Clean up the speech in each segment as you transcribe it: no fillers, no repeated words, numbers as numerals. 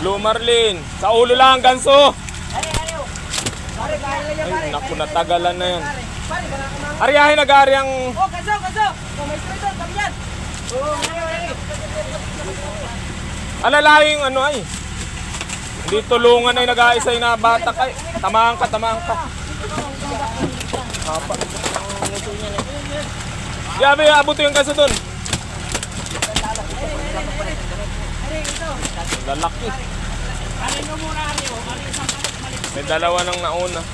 Blue Marlin. Sa ulo lang, ganso. Ay, naku, natagalan na yan. Ariyahin nag-ari ang... Oh, ganso. Oh, may spray doon, kami yan. Alalaing ano ay. Hindi tulungan ay nag-aisay na batak ay. Tamahan ka. Apa. Yabe, abot yung ganso doon. Lalaki. May dalawa nang nauna.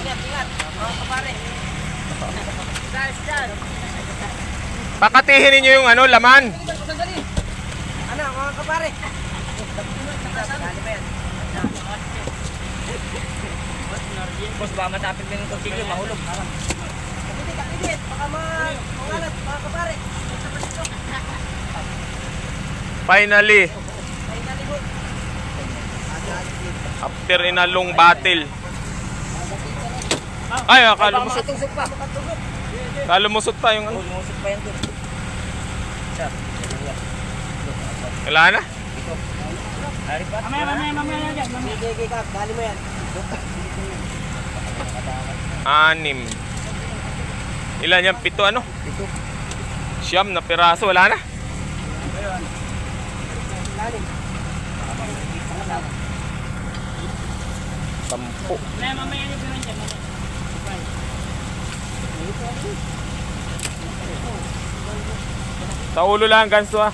Ingat, mga kapare. Pakatihin ninyo yung ano, laman. Sandali. Ano, mga kapare? Boss, baka matapit din yung kutsilyo, mahulog. Kapit, baka mangalat, mga kapare. Finally. After in a long battle. Ay, kalumusot. Kalumusot pa yung ano. Lumusot pa yan doon. Wala na? Mamaya dyan. Sige, Kak, dali mo yan. 6. Ilan yan? 7 ano? 7 na piraso. Wala na? 10. Mamaya nyo pinang dyan. Sa ulo lang, ganso ha.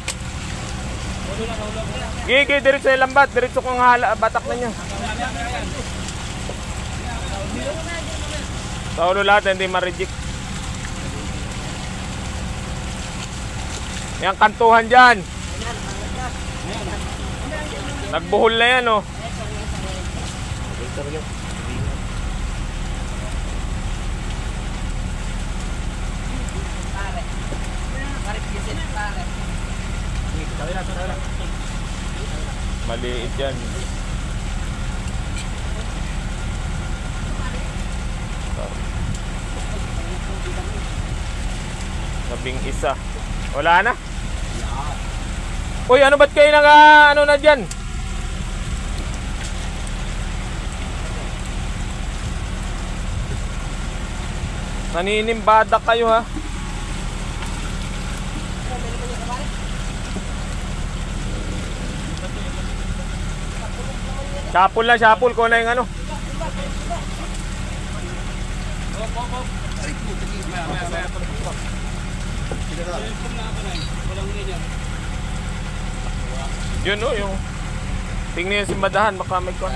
Gigi, diretso yung lambat. Diretso kong batak na nyo. Sa ulo lahat, hindi ma-reject. Yan, kantuhan dyan. Nagbuhol na yan, oh. Maliit yan. Labing-1. Wala na? Uy, ano ba't kayo ano na dyan? Naninimbada kayo ha. Sapul lang, sapul ko na yung ano. Yun o, yung tingnan yung simbadahan, baka may kon.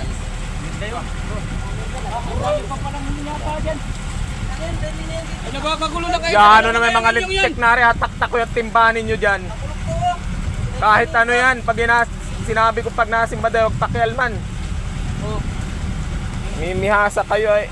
Yan, ano na may mga lipstick na rin, hatak-tak ko yung timbanin nyo dyan. Kahit ano yan, pag sinabi ko pag nasimbada, huwag pakialman. Mimihasa kayo ay.